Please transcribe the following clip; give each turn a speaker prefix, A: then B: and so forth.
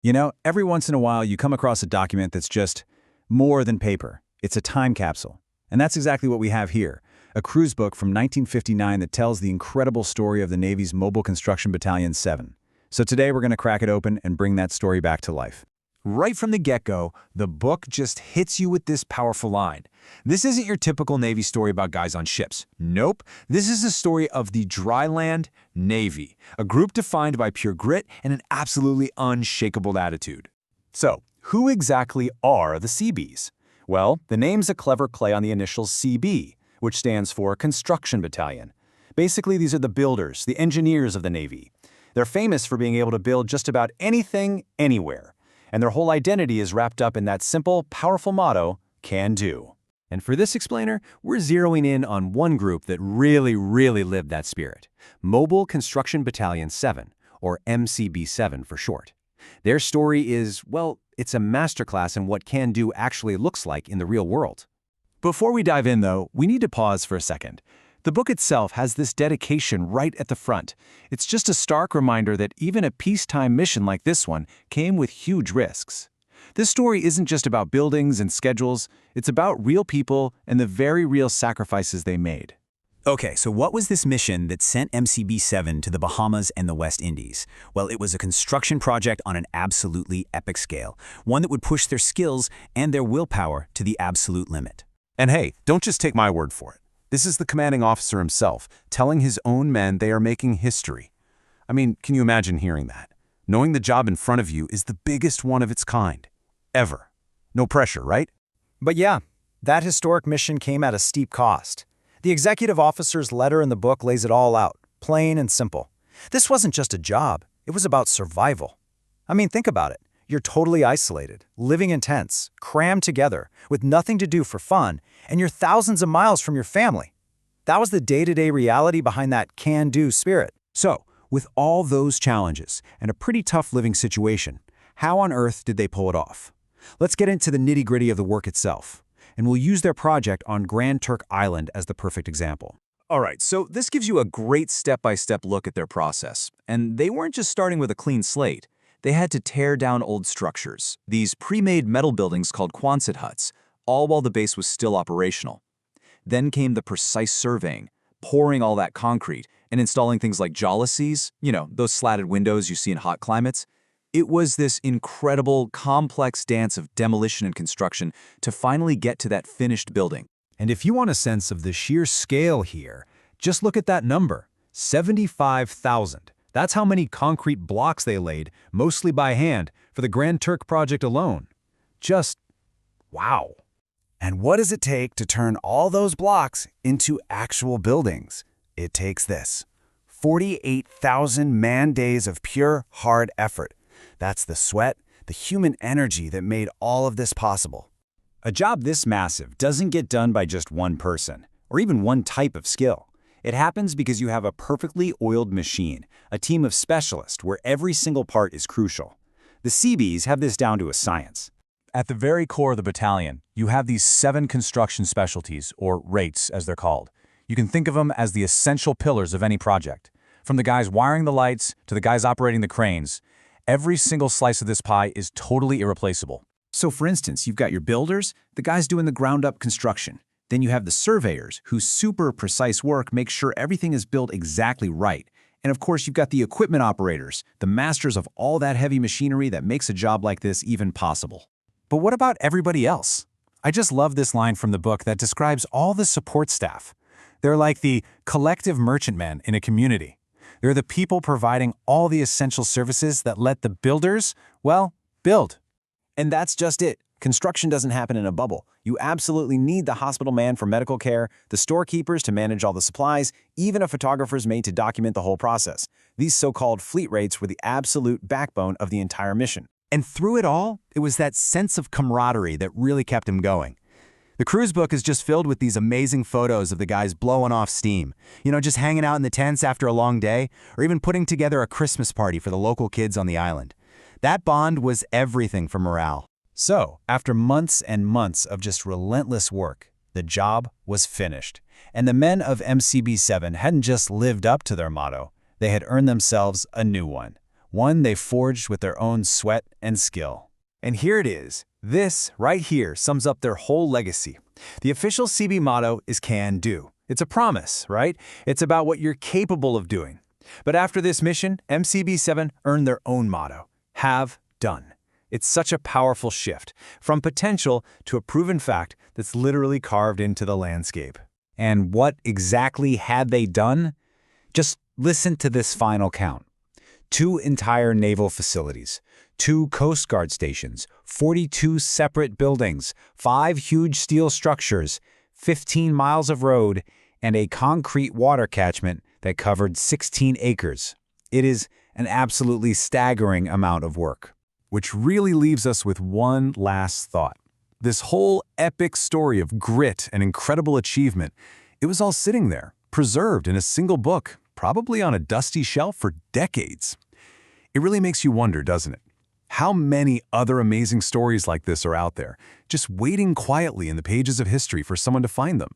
A: You know, every once in a while you come across a document that's just more than paper. It's a time capsule. And that's exactly what we have here, a cruise book from 1959 that tells the incredible story of the Navy's Mobile Construction Battalion 7. So today we're going to crack it open and bring that story back to life.
B: Right from the get-go, the book just hits you with this powerful line. This isn't your typical Navy story about guys on ships. Nope. This is a story of the dry-land Navy, a group defined by pure grit and an absolutely unshakable attitude. So, who exactly are the Seabees? Well, the name's a clever play on the initials CB, which stands for Construction Battalion. Basically, these are the builders, the engineers of the Navy. They're famous for being able to build just about anything, anywhere. And their whole identity is wrapped up in that simple, powerful motto, can do. And for this explainer, we're zeroing in on one group that really lived that spirit. Mobile Construction Battalion 7, or NMCB 7 for short. Their story is, well, it's a masterclass in what can do actually looks like in the real world. Before we dive in, though, we need to pause for a second. The book itself has this dedication right at the front. It's just a stark reminder that even a peacetime mission like this one came with huge risks. This story isn't just about buildings and schedules, it's about real people and the very real sacrifices they made.
A: Okay, so what was this mission that sent NMCB-7 to the Bahamas and the West Indies? Well, it was a construction project on an absolutely epic scale, one that would push their skills and their willpower to the absolute limit.
B: And hey, don't just take my word for it. This is the commanding officer himself, telling his own men they are making history. I mean, can you imagine hearing that? Knowing the job in front of you is the biggest one of its kind. Ever. No pressure, right?
C: But yeah, that historic mission came at a steep cost. The executive officer's letter in the book lays it all out, plain and simple. This wasn't just a job, it was about survival. I mean, think about it. You're totally isolated, living in tents, crammed together, with nothing to do for fun, and you're thousands of miles from your family. That was the day-to-day reality behind that can-do spirit.
B: So, with all those challenges and a pretty tough living situation, how on earth did they pull it off? Let's get into the nitty-gritty of the work itself, and we'll use their project on Grand Turk Island as the perfect example. All right, so this gives you a great step-by-step look at their process, and they weren't just starting with a clean slate. They had to tear down old structures, these pre-made metal buildings called Quonset huts, all while the base was still operational. Then came the precise surveying, pouring all that concrete, and installing things like jalousies, those slatted windows you see in hot climates. It was this incredible, complex dance of demolition and construction to finally get to that finished building.
A: And if you want a sense of the sheer scale here, just look at that number, 75,000. That's how many concrete blocks they laid, mostly by hand, for the Grand Turk project alone. Just wow.
C: And what does it take to turn all those blocks into actual buildings? It takes this: 48,000 man-days of pure, hard effort. That's the sweat, the human energy that made all of this possible.
A: A job this massive doesn't get done by just one person, or even one type of skill. It happens because you have a perfectly oiled machine, a team of specialists where every single part is crucial. The Seabees have this down to a science.
B: At the very core of the battalion, you have these 7 construction specialties, or rates as they're called. You can think of them as the essential pillars of any project. From the guys wiring the lights to the guys operating the cranes, every single slice of this pie is totally irreplaceable.
A: So for instance, you've got your builders, the guys doing the ground-up construction. Then you have the surveyors, whose super precise work makes sure everything is built exactly right. And of course, you've got the equipment operators, the masters of all that heavy machinery that makes a job like this even possible.
B: But what about everybody else? I just love this line from the book that describes all the support staff. They're like the collective merchantmen in a community. They're the people providing all the essential services that let the builders, well, build.
C: And that's just it. Construction doesn't happen in a bubble. You absolutely need the hospital man for medical care, the storekeepers to manage all the supplies, even a photographer's made to document the whole process. These so-called fleet rates were the absolute backbone of the entire mission.
B: And through it all, it was that sense of camaraderie that really kept him going. The cruise book is just filled with these amazing photos of the guys blowing off steam, just hanging out in the tents after a long day, or even putting together a Christmas party for the local kids on the island. That bond was everything for morale.
A: So, after months and months of just relentless work, the job was finished. And the men of NMCB 7 hadn't just lived up to their motto, they had earned themselves a new one. one they forged with their own sweat and skill.
C: And here it is. This, right here, sums up their whole legacy. The official Seabee motto is "Can Do." It's a promise, right? It's about what you're capable of doing. But after this mission, MCB-7 earned their own motto: Have Done. It's such a powerful shift, from potential to a proven fact that's literally carved into the landscape.
A: And what exactly had they done? Just listen to this final count. 2 entire naval facilities, 2 Coast Guard stations, 42 separate buildings, 5 huge steel structures, 15 miles of road, and a concrete water catchment that covered 16 acres. It is an absolutely staggering amount of work.
B: Which really leaves us with one last thought. This whole epic story of grit and incredible achievement, it was all sitting there, preserved in a single book, probably on a dusty shelf for decades. It really makes you wonder, doesn't it? How many other amazing stories like this are out there, just waiting quietly in the pages of history for someone to find them?